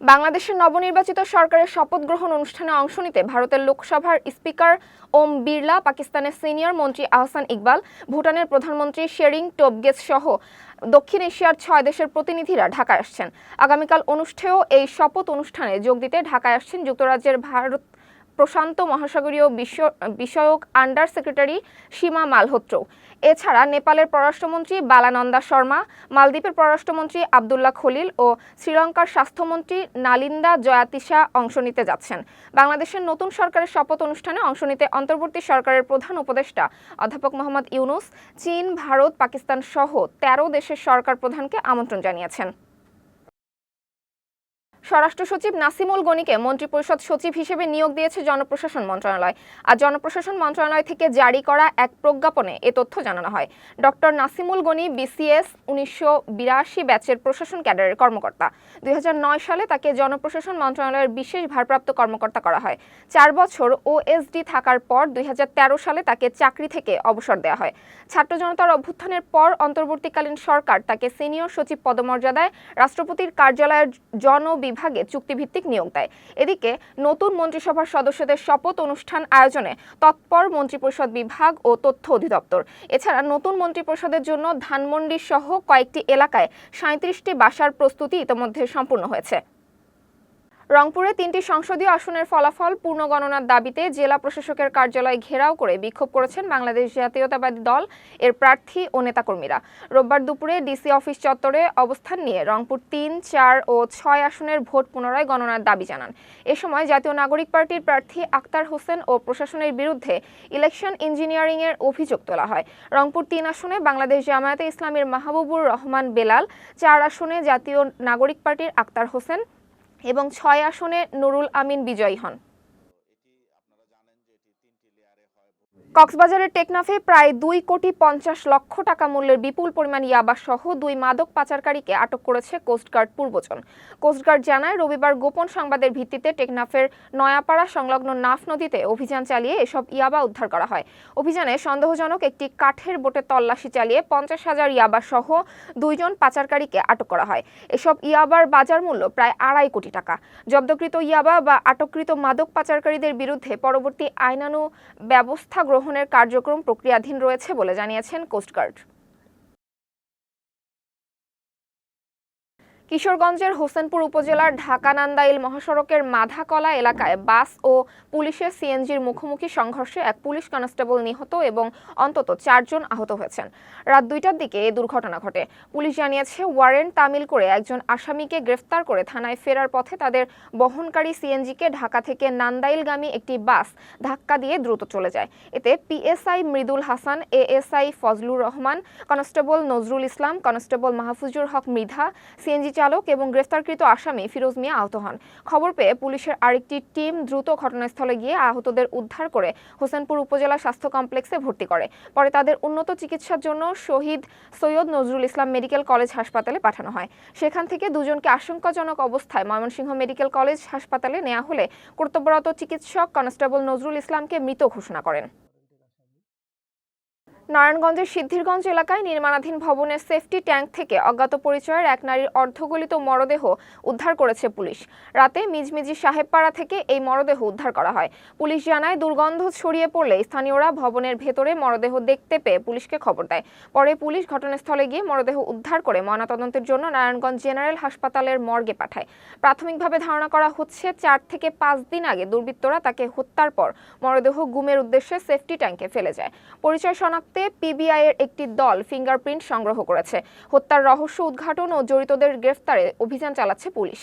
বাংলাদেশের নবনির্বাচিত সরকারের শপথ গ্রহণ অনুষ্ঠানে অংশ নিতে ভারতের লোকসভার স্পিকার ওম বিড়লা, পাকিস্তানের সিনিয়র মন্ত্রী আহসান ইকবাল, ভুটানের প্রধানমন্ত্রী শেরিং টোবগে সহ দক্ষিণ এশিয়ার ৬ দেশের প্রতিনিধিরা ঢাকায় আসছেন। আগামীকাল অনুষ্ঠেয় এই শপথ অনুষ্ঠানে যোগ দিতে ঢাকায় আসছেন যুক্তরাজ্যের ভারত প্রশান্ত মহাসাগরীয় বিষয়ক আন্ডার সেক্রেটারি সীমা মালহোত্রা। এছাড়া নেপালের পররাষ্ট্রমন্ত্রী বালানন্দা শর্মা, মালদ্বীপের পররাষ্ট্রমন্ত্রী আবদুল্লাহ খলিল ও শ্রীলঙ্কার স্বাস্থ্যমন্ত্রী নালিন্দা জয়াতিসা অংশ নিতে যাচ্ছেন। বাংলাদেশের নতুন সরকারের শপথ অনুষ্ঠানে অংশ নিতে অন্তর্বর্তী সরকারের প্রধান উপদেষ্টা অধ্যাপক মোহাম্মদ ইউনূস চীন, ভারত, পাকিস্তান সহ ১৩ দেশের সরকার প্রধানকে আমন্ত্রণ জানিয়েছেন। স্বরাষ্ট্র সচিব নাসিমুল গনিকে মন্ত্রিপরিষদ সচিব হিসেবে নিয়োগ দিয়েছে জনপ্রশাসন মন্ত্রণালয়। আর জনপ্রশাসন মন্ত্রণালয় থেকে জারি করা এক প্রজ্ঞাপনে এ তথ্য জানানো হয়। ডক্টর নাসিমুল গনি বিসিএস ১৯৮২ ব্যাচের প্রশাসন ক্যাডারের কর্মকর্তা। ২০০৯ সালে তাকে জনপ্রশাসন মন্ত্রণালয়ের বিশেষ ভারপ্রাপ্ত কর্মকর্তা করা হয়। ৪ বছর ওএসডি থাকার পর ২০১৩ সালে তাকে চাকরি থেকে অবসর দেওয়া হয়। ছাত্র জনতার অভ্যুত্থানের পর অন্তর্বর্তীকালীন সরকার তাকে সিনিয়র সচিব পদমর্যাদায় রাষ্ট্রপতির কার্যালয়ের বিভাগে চুক্তিভিত্তিক নিয়োগ দেয়। এদিকে নতুন মন্ত্রিসভার সদস্যদের শপথ অনুষ্ঠান আয়োজনে তৎপর মন্ত্রিপরিষদ বিভাগ ও তথ্য অধিদপ্তর। এছাড়া নতুন মন্ত্রিপরিষদের জন্য ধানমন্ডি সহ কয়েকটি এলাকায় ৩৭টি বাসার প্রস্তুতি ইতোমধ্যে সম্পূর্ণ হয়েছে। রংপুরে ৩টি সংসদীয় আসনের ফলাফল পুনর্গণনার দাবিতে জেলা প্রশাসকের কার্যালয় ঘেরাও করে বিক্ষোভ করেছেন বাংলাদেশ জাতীয়তাবাদী দল এর প্রার্থী ও নেতাকর্মীরা। রোববার দুপুরে ডিসি অফিস চত্বরে অবস্থান নিয়ে রংপুর ৩, ৪ ও ৬ আসনের ভোট পুনরায় গণনার দাবি জানান। এ সময় জাতীয় নাগরিক পার্টির প্রার্থী আক্তার হোসেন ও প্রশাসনের বিরুদ্ধে ইলেকশন ইঞ্জিনিয়ারিংয়ের অভিযোগ তোলা হয়। রংপুর ৩ আসনে বাংলাদেশ জামায়াতে ইসলামীর মাহবুবুর রহমান বেলাল, ৪ আসনে জাতীয় নাগরিক পার্টির আক্তার হোসেন এবং ৬ আসনে নুরুল আমিন বিজয়ী হন। কক্সবাজারের টেকনাফে প্রায় ২,৫০,০০,০০০ টাকা মূল্যের বিপুল পরিমাণ ইয়াবা সহ ২ মাদক পাচারকারীকে আটক করেছে কোস্টগার্ড পূর্বজন। কোস্টগার্ড জানায়, রবিবার গোপন সংবাদের ভিত্তিতে টেকনাফের নয়াপাড়া সংলগ্ন নাফ নদীতে অভিযান চালিয়ে এসব ইয়াবা উদ্ধার করা হয়। অভিযানে সন্দেহজনক একটি কাঠের বোটে তল্লাশি চালিয়ে ৫০,০০০ ইয়াবা সহ ২ জন পাচারকারীকে আটক করা হয়। এসব ইয়াবার বাজার মূল্য প্রায় ২.৫ কোটি টাকা। জব্দকৃত ইয়াবা বা আটককৃত মাদক পাচারকারীদের বিরুদ্ধে পরবর্তী আইনানুগ ব্যবস্থা গ্রহণের কার্যক্রম প্রক্রিয়াধীন রয়েছে বলে জানিয়েছেন কোস্টগার্ড। কিশোরগঞ্জের হোসেনপুর উপজেলার ঢাকা-নান্দাইল মহাসড়কের মাধাকলা এলাকায় বাস ও পুলিশের সিএনজির মুখোমুখি সংঘর্ষে এক পুলিশ কনস্টেবল নিহত এবং অন্তত ৪ জন আহত হয়েছেন। রাত ২টার দিকে এই দুর্ঘটনা ঘটে। পুলিশ জানিয়েছে, ওয়ারেন্ট তামিল করে একজন আসামিকে গ্রেফতার করে থানায় ফেরার পথে তাদের বহনকারী সিএনজিকে ঢাকা থেকে নান্দাইলগামী একটি বাস ধাক্কা দিয়ে দ্রুত চলে যায়। এতে PSI Mridul Hasan, ASI Fazlur Rahman, constable Nazrul Islam, constable Mahfuzur Haque Mridha, CNG চালক এবং গ্রেফতারকৃত আসামি ফিরোজ মিয়া আহত হন। খবর পেয়ে পুলিশের আরেকটি টিম দ্রুত ঘটনাস্থলে গিয়ে আহতদের উদ্ধার করে হোসেনপুর উপজেলা স্বাস্থ্য কমপ্লেক্সে ভর্তি করে। পরে তাদের উন্নত চিকিৎসার জন্য শহীদ সৈয়দ নজরুল ইসলাম মেডিকেল কলেজ হাসপাতালে পাঠানো হয়। সেখান থেকে দুজনকে আশঙ্কাজনক অবস্থায় ময়মনসিংহ মেডিকেল কলেজ হাসপাতালে নেওয়া হলে কর্তব্যরত চিকিৎসক কনস্টেবল নজরুল ইসলামকে মৃত ঘোষণা করেন। নারায়ণগঞ্জের সিদ্ধিরগঞ্জ এলাকায় নির্মাণাধীন ভবনের সেফটি ট্যাঙ্ক থেকে অজ্ঞাত পরিচয়ের এক নারীর অর্ধগলিত মরদেহ উদ্ধার করেছে পুলিশ। রাতে মিজমিজি সাহেবপাড়া থেকে এই মরদেহ উদ্ধার করা হয়। পুলিশ জানায়, দুর্গন্ধ ছড়িয়ে পড়লে স্থানীয়রা ভবনের ভেতরে মরদেহ দেখতে পেয়ে পুলিশকে খবর দেয়। পরে পুলিশ ঘটনাস্থলে গিয়ে মরদেহ উদ্ধার করে ময়নাতদন্তের জন্য নারায়ণগঞ্জ জেনারেল হাসপাতালের মর্গে পাঠায়। প্রাথমিকভাবে ধারণা করা হচ্ছে, ৪ থেকে ৫ দিন আগে দুর্বৃত্তরা তাকে হত্যার পর মরদেহ গুমের উদ্দেশ্যে সেফটি ট্যাঙ্কে ফেলে যায়। পরিচয় শনাক্তে পিবিআই এর একটি দল ফিঙ্গারপ্রিন্ট সংগ্রহ করেছে। হত্যার রহস্য উদ্ঘাটন ও জড়িতদের গ্রেফতারে অভিযান চালাচ্ছে পুলিশ।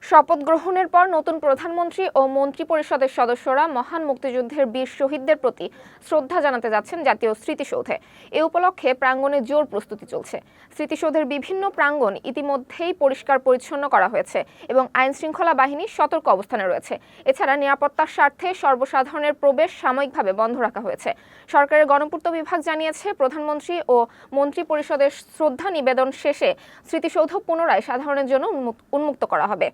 শপথ গ্রহণের পর নতুন প্রধানমন্ত্রী ও মন্ত্রিপরিষদের সদস্যরা মহান মুক্তিযুদ্ধের বীর শহীদদের প্রতি শ্রদ্ধা জানাতে যাচ্ছেন জাতীয় স্মৃতিসৌধে। এ উপলক্ষে প্রাঙ্গণে জোর প্রস্তুতি চলছে। স্মৃতিসৌধের বিভিন্ন প্রাঙ্গণ ইতিমধ্যেই পরিষ্কার পরিচ্ছন্ন করা হয়েছে এবং আইনশৃঙ্খলা বাহিনী সতর্ক অবস্থানে রয়েছে। এছাড়া নিরাপত্তার স্বার্থে সর্বসাধারণের প্রবেশ সাময়িকভাবে বন্ধ রাখা হয়েছে। সরকারের গণপূর্ত বিভাগ জানিয়েছে, প্রধানমন্ত্রী ও মন্ত্রিপরিষদের শ্রদ্ধা নিবেদন শেষে স্মৃতিসৌধ পুনরায় সাধারণের জন্য উন্মুক্ত করা হবে।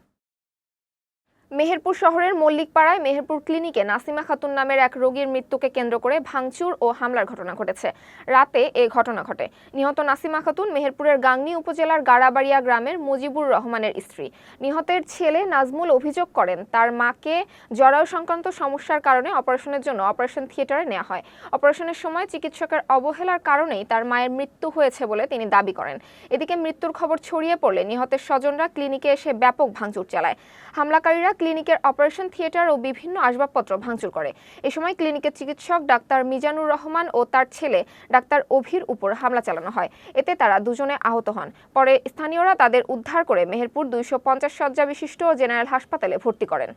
মেহেরপুর শহরের মল্লিকপাড়ায় মেহেরপুর ক্লিনিকে নাসিমা খাতুন নামের এক রোগীর মৃত্যুকে কেন্দ্র করে ভাঙচুর ও হামলার ঘটনা ঘটেছে। রাতে এই ঘটনা ঘটে। নিহত নাসিমা খাতুন মেহেরপুরের গাংনী উপজেলার গাড়াবাড়িয়া গ্রামের মুজিবুর রহমানের স্ত্রী। নিহতের ছেলে নাজমুল অভিযোগ করেন, তার মাকে জরায়ু সংক্রান্ত সমস্যার কারণে অপারেশনের জন্য অপারেশন থিয়েটারে নেওয়া হয়। অপারেশনের সময় চিকিৎসকের অবহেলার কারণেই তার মায়ের মৃত্যু হয়েছে বলে তিনি দাবি করেন। এদিকে মৃত্যুর খবর ছড়িয়ে পড়লে নিহতের স্বজনরা ক্লিনিকে এসে ব্যাপক ভাঙচুর চালায়। হামলাকারীরা ক্লিনিকের অপারেশন থিয়েটার ও বিভিন্ন আসবাবপত্র ভাঙচুর করে। এ সময় ক্লিনিকের চিকিৎসক ডাক্তার মিজানুর রহমান ও তার ছেলে ডাক্তার অভির উপর হামলা চালানো হয়। এতে তারা দুজনে আহত হন। পরে স্থানীয়রা তাদের উদ্ধার করে মেহেরপুর 250 শয্যা বিশিষ্ট জেনারেল হাসপাতালে ভর্তি করেন।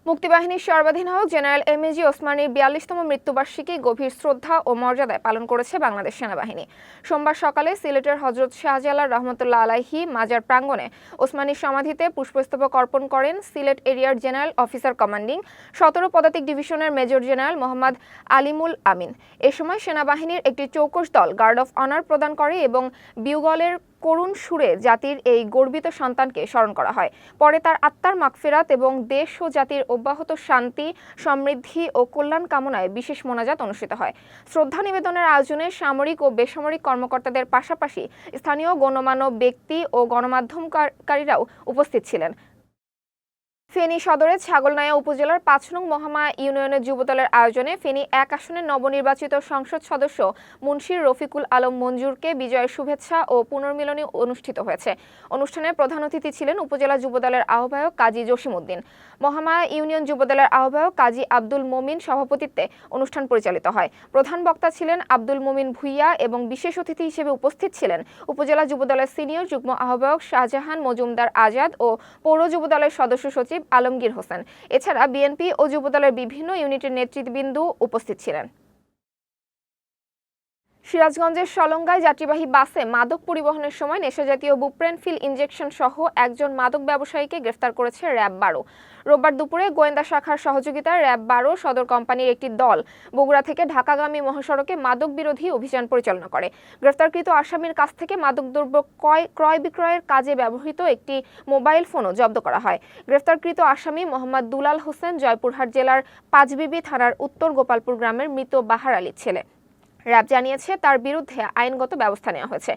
মুক্তিবাহিনীর সর্বাধিনায়ক জেনারেল এমএজি ওসমানীর 42তম মৃত্যুবার্ষিকী গভীর শ্রদ্ধা ও মর্যাদায় পালন করেছে বাংলাদেশ সেনাবাহিনী। সোমবার সকালে সিলেটের হযরত শাহজালাল রহমতুল্লাহ আলাইহি মাজার প্রাঙ্গণে ওসমানীর সমাধিতে পুষ্পস্তবক অর্পণ করেন সিলেট এরিয়ার জেনারেল অফিসার কমান্ডিং 17 পদাতিক ডিভিশনের মেজর জেনারেল মোহাম্মদ আলিমুল আমিন। এ সময় সেনাবাহিনীর একটি চৌকস দল গার্ড অফ অনার প্রদান করে এবং বিউগলের করুণ সুরে জাতির এই গর্বিত সন্তানকে স্মরণ করা হয়। পরে তার আত্মার মাগফিরাত এবং দেশ ও জাতির অব্যাহত শান্তি, সমৃদ্ধি ও কল্যাণ কামনায় বিশেষ মোনাজাত অনুষ্ঠিত হয়। শ্রদ্ধা নিবেদনের আয়োজনে সামরিক ও বেসামরিক কর্মকর্তাদের পাশাপাশি স্থানীয় গণ্যমান্য ব্যক্তি ও গণমাধ্যমকারীরাও উপস্থিত ছিলেন। ফেনী সদরের ছাগলনাইয়া উপজেলার 5 নং মহামায়া ইউনিয়নের যুবদলের আয়োজনে ফেনী 1 আসনের নবনির্বাচিত সংসদ সদস্য মুন্সির রফিকুল আলম মঞ্জুরকে বিজয়ের শুভেচ্ছা ও পুনর্মিলনী অনুষ্ঠিত হয়েছে। অনুষ্ঠানে প্রধান অতিথি ছিলেন উপজেলা যুবদলের আহ্বায়ক কাজী জসিমউদ্দিন। মহামায়া ইউনিয়ন যুবদলের আহ্বায়ক কাজী আব্দুল মমিন সভাপতিত্বে অনুষ্ঠান পরিচালিত হয়। প্রধান বক্তা ছিলেন আব্দুল মমিন ভুইয়া এবং বিশেষ অতিথি হিসেবে উপস্থিত ছিলেন উপজেলা যুবদলের সিনিয়র যুগ্ম আহ্বায়ক শাহজাহান মজুমদার আজাদ ও পৌর যুবদলের সদস্য সচিব আলমগীর হোসেন। এছাড়া বিএনপি ও যুবদলের বিভিন্ন ইউনিটের নেতৃবৃন্দ উপস্থিত ছিলেন। সিরাজগঞ্জের সলঙ্গায় যাত্রীবাহী বাসে মাদক পরিবহনের সময় নেশাজাতীয় বুপ্রেনফিল ইনজেকশন সহ একজন মাদক ব্যবসায়ীকে গ্রেফতার করেছে র্যাব 12। রোববার দুপুরে গোয়েন্দা শাখার সহযোগিতায় র্যাব 12 সদর কোম্পানির একটি দল বগুড়া থেকে ঢাকাগামী মহাসড়কে মাদক বিরোধী অভিযান পরিচালনা করে। গ্রেফতারকৃত আসামির কাছ থেকে মাদকদ্রব্য ক্রয় বিক্রয়ের কাজে ব্যবহৃত একটি মোবাইল ফোনও জব্দ করা হয়। গ্রেফতারকৃত আসামি মোহাম্মদ দুলাল হোসেন জয়পুরহাট জেলার পাঁচবিবি থানার উত্তর গোপালপুর গ্রামের মৃত বাহার আলীর ছেলে। র্যাব জানিয়েছে তার বিরুদ্ধে আইনগত ব্যবস্থা নেওয়া হয়েছে।